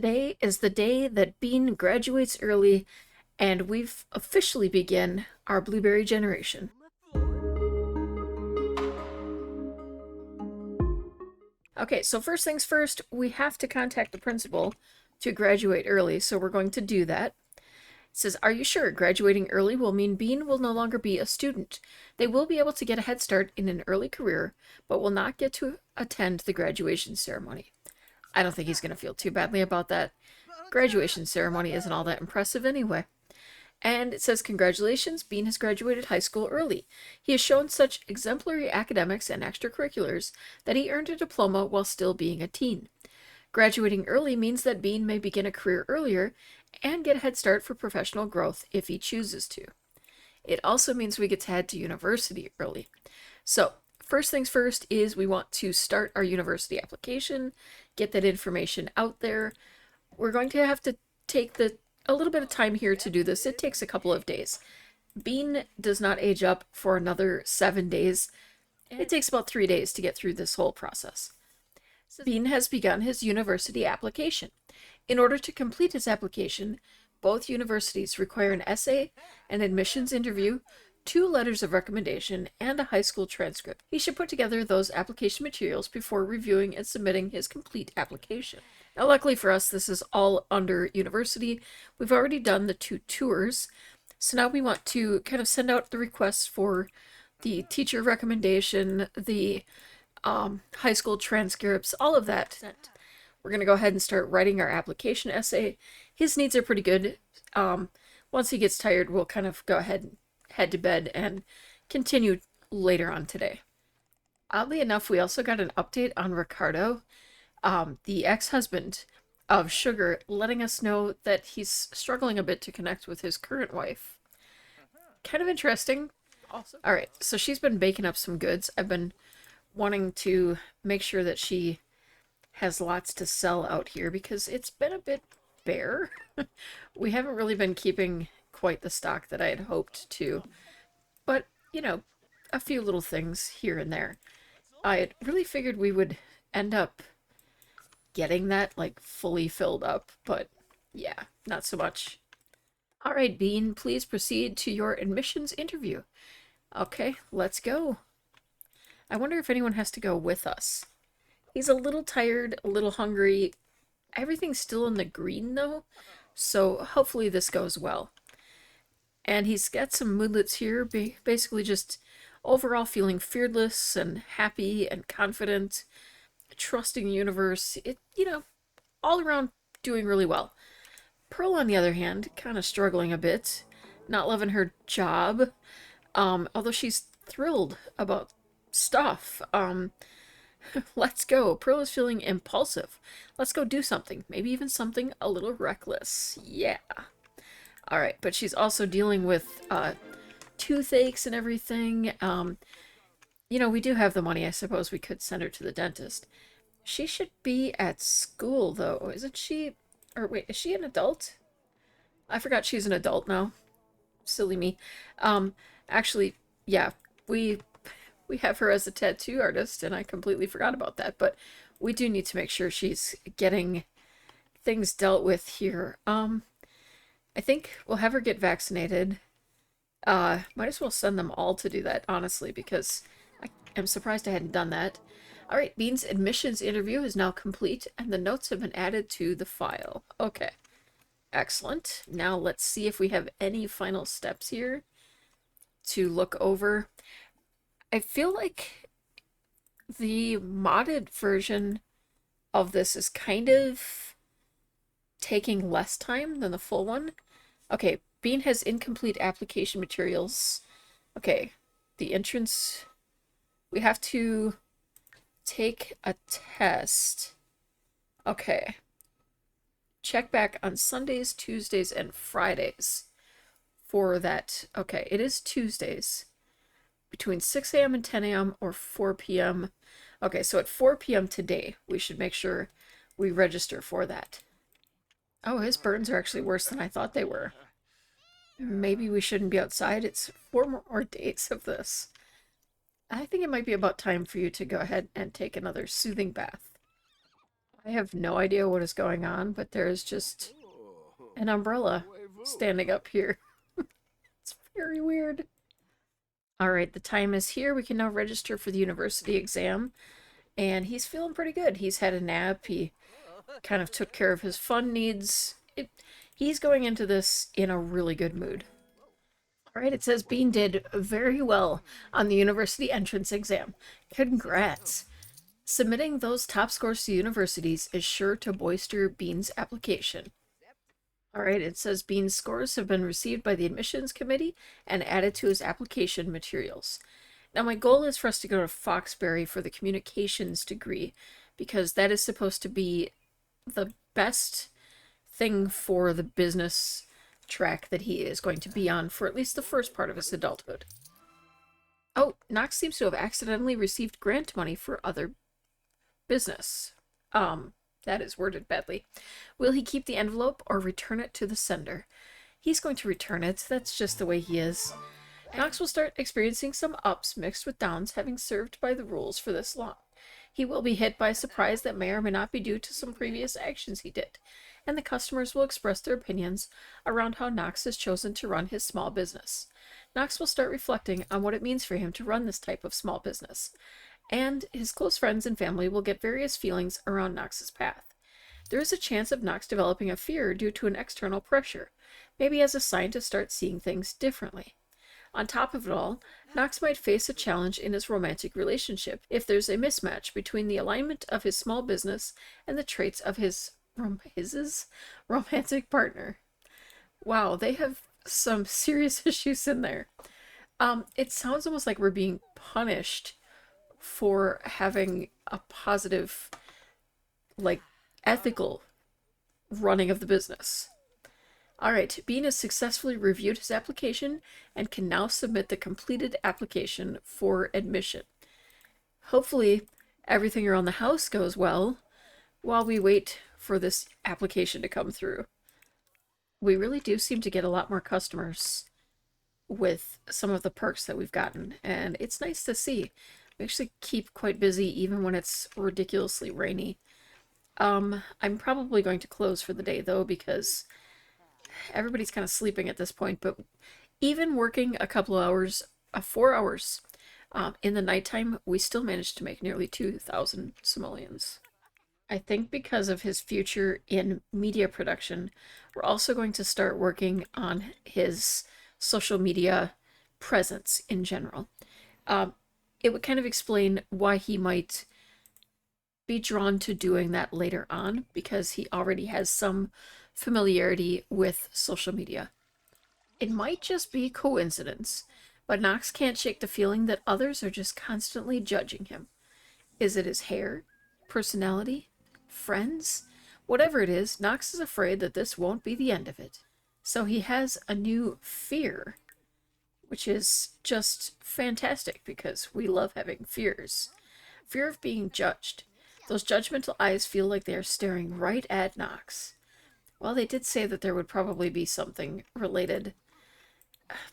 Today is the day that Bean graduates early, and we've officially begin our blueberry generation. Okay, so first things first, we have to contact the principal to graduate early, so we're going to do that. It says, are you sure graduating early will mean Bean will no longer be a student? They will be able to get a head start in an early career, but will not get to attend the graduation ceremony. I don't think he's going to feel too badly about that. Graduation ceremony isn't all that impressive anyway. And it says, congratulations, Bean has graduated high school early. He has shown such exemplary academics and extracurriculars that he earned a diploma while still being a teen. Graduating early means that Bean may begin a career earlier and get a head start for professional growth if he chooses to. It also means we get to head to university early. So, first things first is we want to start our university application, get that information out there. We're going to have to take a little bit of time here to do this. It takes a couple of days. Bean does not age up for another 7 days. It takes about 3 days to get through this whole process. Bean has begun his university application. In order to complete his application, both universities require an essay, an admissions interview, 2 letters of recommendation, and a high school transcript. He should put together those application materials before reviewing and submitting his complete application. Now, luckily for us, this is all under university. We've already done the 2 tours, so now we want to kind of send out the requests for the teacher recommendation, the high school transcripts, all of that. We're going to go ahead and start writing our application essay. His needs are pretty good. Once he gets tired, we'll kind of go ahead and head to bed and continue later on today. Oddly enough, we also got an update on Ricardo, the ex-husband of Sugar, letting us know that he's struggling a bit to connect with his current wife. Kind of interesting. Awesome. All right, so she's been baking up some goods. I've been wanting to make sure that she has lots to sell out here because it's been a bit bare. We haven't really been keeping quite the stock that I had hoped to, but you know, a few little things here and there. I had really figured we would end up getting that like fully filled up, but yeah, not so much. All right, Bean, please proceed to your admissions interview. Okay, let's go. I wonder if anyone has to go with us. He's a little tired, a little hungry. Everything's still in the green though, so hopefully this goes well. And he's got some moodlets here, basically just overall feeling fearless and happy and confident, trusting the universe. All around doing really well. Pearl, on the other hand, kind of struggling a bit, not loving her job, although she's thrilled about stuff. Let's go. Pearl is feeling impulsive. Let's go do something. Maybe even something a little reckless. Yeah. Alright, but she's also dealing with toothaches and everything. We do have the money. I suppose we could send her to the dentist. She should be at school, though. Isn't she? Or wait, is she an adult? I forgot she's an adult now. Silly me. Actually, yeah, we have her as a tattoo artist, and I completely forgot about that. But we do need to make sure she's getting things dealt with here. I think we'll have her get vaccinated. Might as well send them all to do that, honestly, because I am surprised I hadn't done that. Alright, Bean's admissions interview is now complete, and the notes have been added to the file. Okay. Excellent. Now let's see if we have any final steps here to look over. I feel like the modded version of this is kind of taking less time than the full one. Okay, Bean has incomplete application materials. Okay, the entrance. We have to take a test. Okay. Check back on Sundays, Tuesdays, and Fridays for that. Okay, it is Tuesdays. Between 6 a.m. and 10 a.m. or 4 p.m. Okay, so at 4 p.m. today, we should make sure we register for that. Oh, his burns are actually worse than I thought they were. Maybe we shouldn't be outside. It's 4 more days of this. I think it might be about time for you to go ahead and take another soothing bath. I have no idea what is going on, but there is just an umbrella standing up here. It's very weird. All right, the time is here. We can now register for the university exam. And he's feeling pretty good. He's had a nap. He kind of took care of his fun needs. He's going into this in a really good mood. All right, it says Bean did very well on the university entrance exam. Congrats. Submitting those top scores to universities is sure to bolster Bean's application. All right, it says Bean's scores have been received by the admissions committee and added to his application materials. Now, my goal is for us to go to Foxbury for the communications degree because that is supposed to be the best thing for the business track that he is going to be on for at least the first part of his adulthood. Oh, Knox seems to have accidentally received grant money for other business. That is worded badly. Will he keep the envelope or return it to the sender? He's going to return it. That's just the way he is. Knox will start experiencing some ups mixed with downs, having served by the rules for this long. He will be hit by a surprise that may or may not be due to some previous actions he did, and the customers will express their opinions around how Knox has chosen to run his small business. Knox will start reflecting on what it means for him to run this type of small business, and his close friends and family will get various feelings around Knox's path. There is a chance of Knox developing a fear due to an external pressure, maybe as a sign to start seeing things differently. On top of it all, Knox might face a challenge in his romantic relationship if there's a mismatch between the alignment of his small business and the traits of his romantic partner. Wow, they have some serious issues in there. It sounds almost like we're being punished for having a positive, like, ethical running of the business. All right, Bean has successfully reviewed his application and can now submit the completed application for admission. Hopefully, everything around the house goes well while we wait for this application to come through. We really do seem to get a lot more customers with some of the perks that we've gotten, and it's nice to see. We actually keep quite busy even when it's ridiculously rainy. I'm probably going to close for the day though because everybody's kind of sleeping at this point, but even working a couple of hours, 4 hours in the nighttime, we still managed to make nearly 2,000 simoleons. I think because of his future in media production, we're also going to start working on his social media presence in general. It would kind of explain why he might be drawn to doing that later on because he already has some familiarity with social media. It might just be coincidence, but Knox can't shake the feeling that others are just constantly judging him. Is it his hair? Personality? Friends? Whatever it is, Knox is afraid that this won't be the end of it. So he has a new fear, which is just fantastic because we love having fears. Fear of being judged. Those judgmental eyes feel like they are staring right at Knox. Well, they did say that there would probably be something related.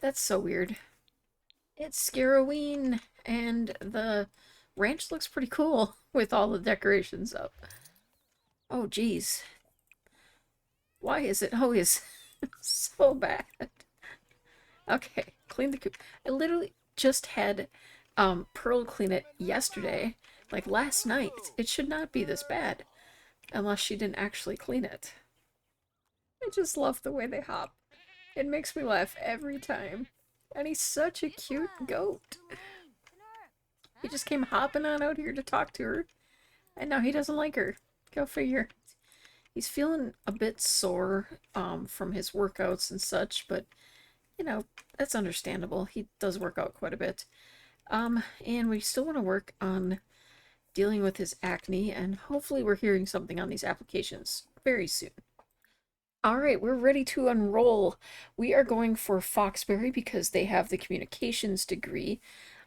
That's so weird. It's Scaroween, and the ranch looks pretty cool with all the decorations up. Oh, geez. Why is it always so bad? Okay, clean the coop. I literally just had Pearl clean it yesterday, like last night. It should not be this bad, unless she didn't actually clean it. I just love the way they hop. It makes me laugh every time. And he's such a cute goat. He just came hopping on out here to talk to her, and now he doesn't like her. Go figure. He's feeling a bit sore from his workouts and such, but you know, that's understandable. He does work out quite a bit. And we still want to work on dealing with his acne, and hopefully we're hearing something on these applications very soon. All right, we're ready to enroll. We are going for Foxbury because they have the communications degree.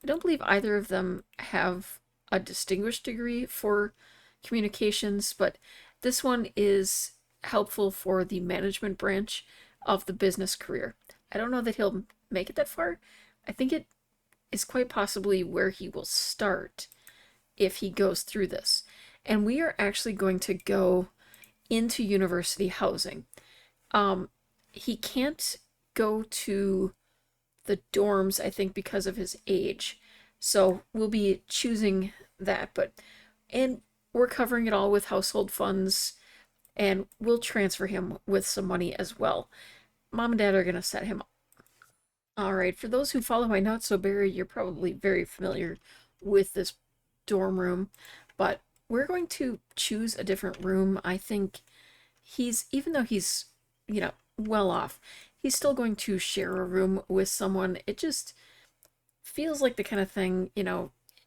I don't believe either of them have a distinguished degree for communications, but this one is helpful for the management branch of the business career. I don't know that he'll make it that far. I think it is quite possibly where he will start if he goes through this. And we are actually going to go into university housing. Um, he can't go to the dorms, I think, because of his age. So we'll be choosing that, and we're covering it all with household funds, and we'll transfer him with some money as well. Mom and Dad are going to set him up. All right, for those who follow my Not So Berry, you're probably very familiar with this dorm room, but we're going to choose a different room. I think even though he's, well off, he's still going to share a room with someone. It just feels like the kind of thing,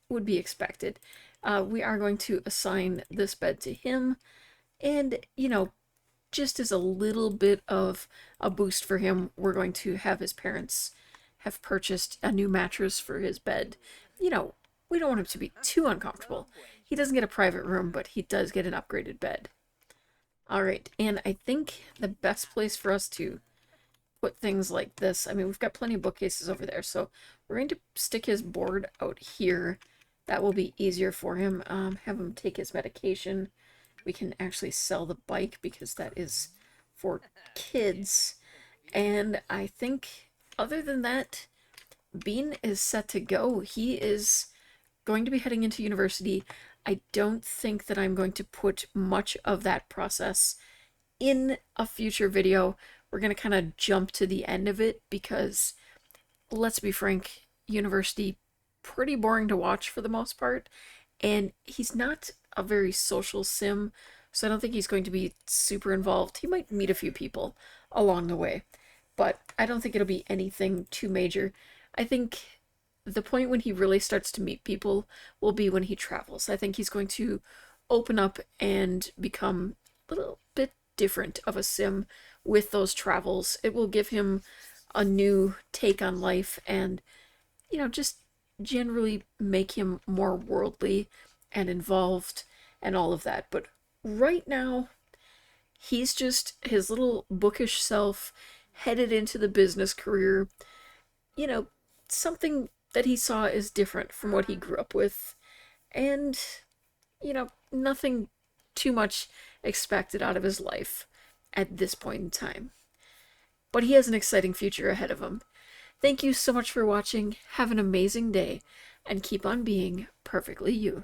would be expected. We are going to assign this bed to him, and, just as a little bit of a boost for him, we're going to have his parents have purchased a new mattress for his bed. You know, we don't want him to be too uncomfortable. He doesn't get a private room, but he does get an upgraded bed. All right, and I think the best place for us to put things like this, I mean, we've got plenty of bookcases over there, so we're going to stick his board out here. That will be easier for him. Have him take his medication. We can actually sell the bike because that is for kids. And I think other than that, Bean is set to go. He is going to be heading into university. I don't think that I'm going to put much of that process in a future video. We're going to kind of jump to the end of it because, let's be frank, university pretty boring to watch for the most part, and he's not a very social sim, so I don't think he's going to be super involved. He might meet a few people along the way, but I don't think it'll be anything too major. I think the point when he really starts to meet people will be when he travels. I think he's going to open up and become a little bit different of a sim with those travels. It will give him a new take on life and, just generally make him more worldly and involved and all of that. But right now, he's just his little bookish self headed into the business career. You know, something that he saw is different from what he grew up with. And, nothing too much expected out of his life at this point in time. But he has an exciting future ahead of him. Thank you so much for watching. Have an amazing day, and keep on being perfectly you.